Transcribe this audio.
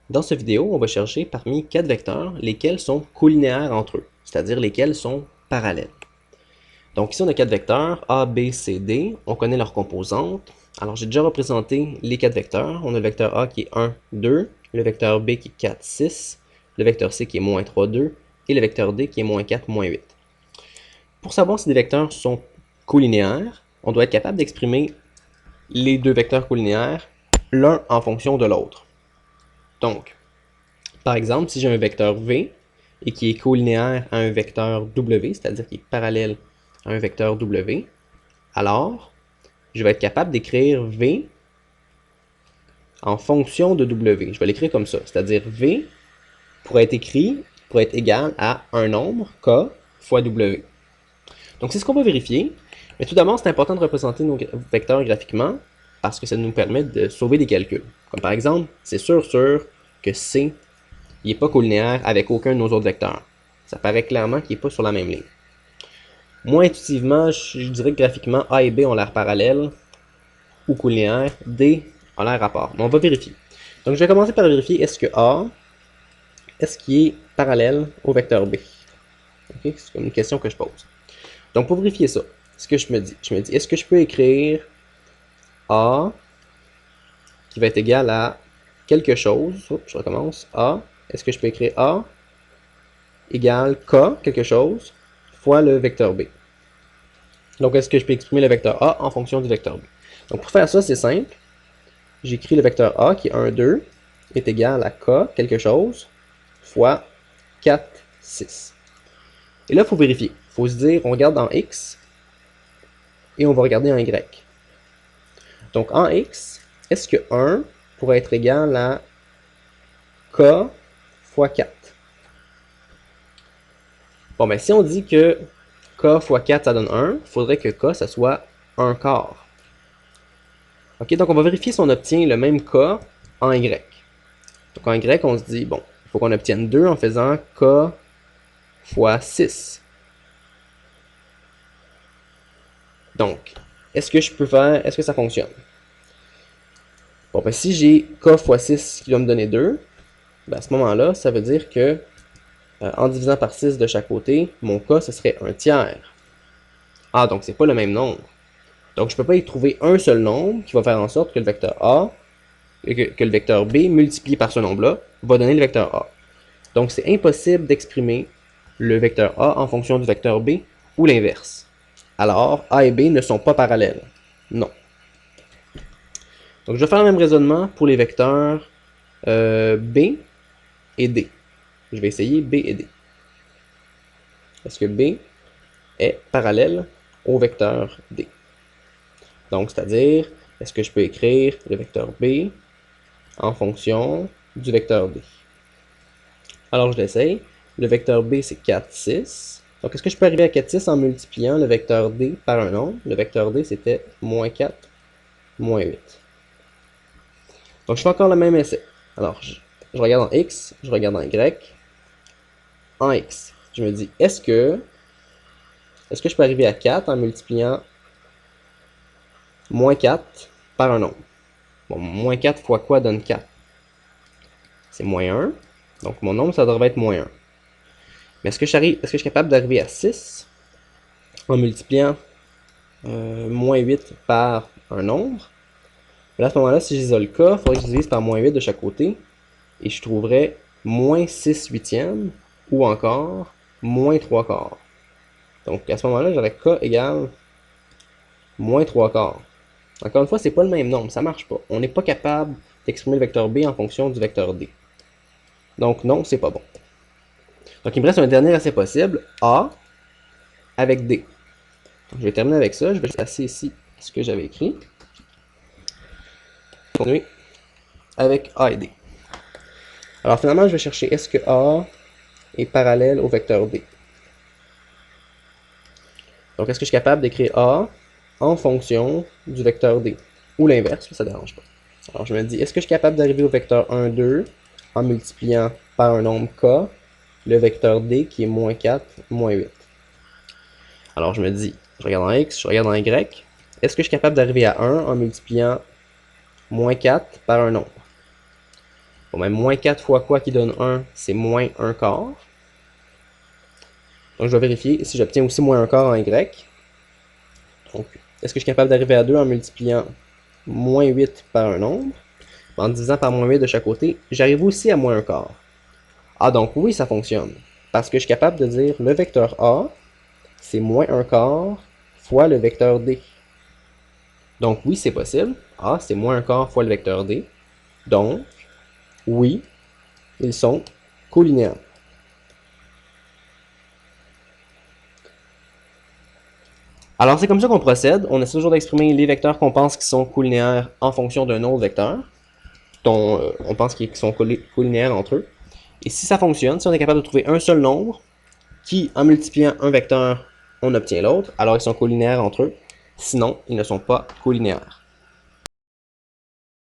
Dans cette vidéo, on va chercher parmi 4 vecteurs lesquels sont collinéaires entre eux, c'est-à-dire lesquels sont parallèles. Donc ici, on a 4 vecteurs, A, B, C, D. On connaît leurs composantes. Alors, j'ai déjà représenté les 4 vecteurs. On a le vecteur A qui est 1, 2, le vecteur B qui est 4, 6, le vecteur C qui est moins 3, 2, et le vecteur D qui est moins 4, moins 8. Pour savoir si des vecteurs sont collinéaires, on doit être capable d'exprimer les deux vecteurs collinéaires l'un en fonction de l'autre. Donc, par exemple, si j'ai un vecteur V et qui est collinéaire à un vecteur W, c'est-à-dire qui est parallèle à un vecteur W, alors je vais être capable d'écrire V en fonction de W. Je vais l'écrire comme ça, c'est-à-dire V pourrait être égal à un nombre, K, fois W. Donc c'est ce qu'on va vérifier. Mais tout d'abord, c'est important de représenter nos vecteurs graphiquement parce que ça nous permet de sauver des calculs. Comme par exemple, c'est sûr que C il n'est pas collinéaire avec aucun de nos autres vecteurs. Ça paraît clairement qu'il n'est pas sur la même ligne. Moins intuitivement, je dirais que graphiquement, A et B ont l'air parallèles ou collinéaires, D a l'air à part. Mais on va vérifier. Donc je vais commencer par vérifier est-ce que A, est-ce qu'il est parallèle au vecteur B. Okay? C'est comme une question que je pose. Donc pour vérifier ça, ce que je me dis, est-ce que je peux écrire A qui va être égal à quelque chose, oups, je recommence, A, est-ce que je peux écrire A égale K, quelque chose, fois le vecteur B. Donc, est-ce que je peux exprimer le vecteur A en fonction du vecteur B? Donc, pour faire ça, c'est simple. J'écris le vecteur A qui est 1, 2 est égal à K, quelque chose, fois 4, 6. Et là, il faut vérifier. Il faut se dire, on regarde en X et on va regarder en Y. Donc, en X, est-ce que 1 pourrait être égal à K fois 4? Bon, ben si on dit que K fois 4, ça donne 1, il faudrait que K, ça soit 1 quart. Ok, donc on va vérifier si on obtient le même K en Y. Donc en Y, on se dit, bon, il faut qu'on obtienne 2 en faisant K fois 6. Donc, est-ce que ça fonctionne? Bon, ben si j'ai K fois 6 qui va me donner 2, ben à ce moment-là, ça veut dire que en divisant par 6 de chaque côté, mon K, ce serait un tiers. Ah, donc c'est pas le même nombre. Donc je ne peux pas y trouver un seul nombre qui va faire en sorte que le vecteur A, que le vecteur B multiplié par ce nombre-là, va donner le vecteur A. Donc c'est impossible d'exprimer le vecteur A en fonction du vecteur B ou l'inverse. Alors A et B ne sont pas parallèles. Non. Donc je vais faire le même raisonnement pour les vecteurs B et D. Je vais essayer B et D. Est-ce que B est parallèle au vecteur D? Donc, c'est-à-dire, est-ce que je peux écrire le vecteur B en fonction du vecteur D? Alors, je l'essaye. Le vecteur B, c'est 4, 6. Donc, est-ce que je peux arriver à 4, 6 en multipliant le vecteur D par un nombre? Le vecteur D, c'était moins 4, moins 8. Donc, je fais encore le même essai. Alors, je regarde en X, je regarde en Y. En X, je me dis, est-ce que je peux arriver à 4 en multipliant moins 4 par un nombre? Bon, moins 4 fois quoi donne 4? C'est moins 1. Donc, mon nombre, ça devrait être moins 1. Mais est-ce que je suis capable d'arriver à 6 en multipliant moins 8 par un nombre? Là, à ce moment-là, si j'isole K, il faudrait que je divise par moins 8 de chaque côté. Et je trouverais moins 6 huitièmes ou encore moins 3 quarts. Donc, à ce moment-là, j'aurais K égale moins 3 quarts. Encore une fois, c'est pas le même nombre, ça marche pas. On n'est pas capable d'exprimer le vecteur B en fonction du vecteur D. Donc, non, c'est pas bon. Donc, il me reste un dernier essai possible, A avec D. Donc, je vais terminer avec ça. Je vais passer ici ce que j'avais écrit. Continuer avec A et D. Alors, finalement, je vais chercher est-ce que A est parallèle au vecteur D. Donc, est-ce que je suis capable d'écrire A en fonction du vecteur D? Ou l'inverse, ça ne dérange pas. Alors, je me dis, est-ce que je suis capable d'arriver au vecteur 1, 2 en multipliant par un nombre K le vecteur D qui est moins 4, moins 8? Alors, je me dis, je regarde en X, je regarde en Y. Est-ce que je suis capable d'arriver à 1 en multipliant moins 4 par un nombre? Bon, même moins 4 fois quoi qui donne 1, c'est moins 1 quart. Donc, je vais vérifier si j'obtiens aussi moins 1 quart en Y. Donc, est-ce que je suis capable d'arriver à 2 en multipliant moins 8 par un nombre? En divisant par moins 8 de chaque côté, j'arrive aussi à moins 1 quart. Ah, donc oui, ça fonctionne. Parce que je suis capable de dire le vecteur A, c'est moins 1 quart fois le vecteur D. Donc oui, c'est possible. A, c'est moins 1 quart fois le vecteur D. Donc, oui, ils sont colinéaires. Alors c'est comme ça qu'on procède. On essaie toujours d'exprimer les vecteurs qu'on pense qui sont colinéaires en fonction d'un autre vecteur, dont on pense qu'ils sont colinéaires entre eux. Et si ça fonctionne, si on est capable de trouver un seul nombre, qui, en multipliant un vecteur, on obtient l'autre, alors ils sont colinéaires entre eux. Sinon, ils ne sont pas colinéaires.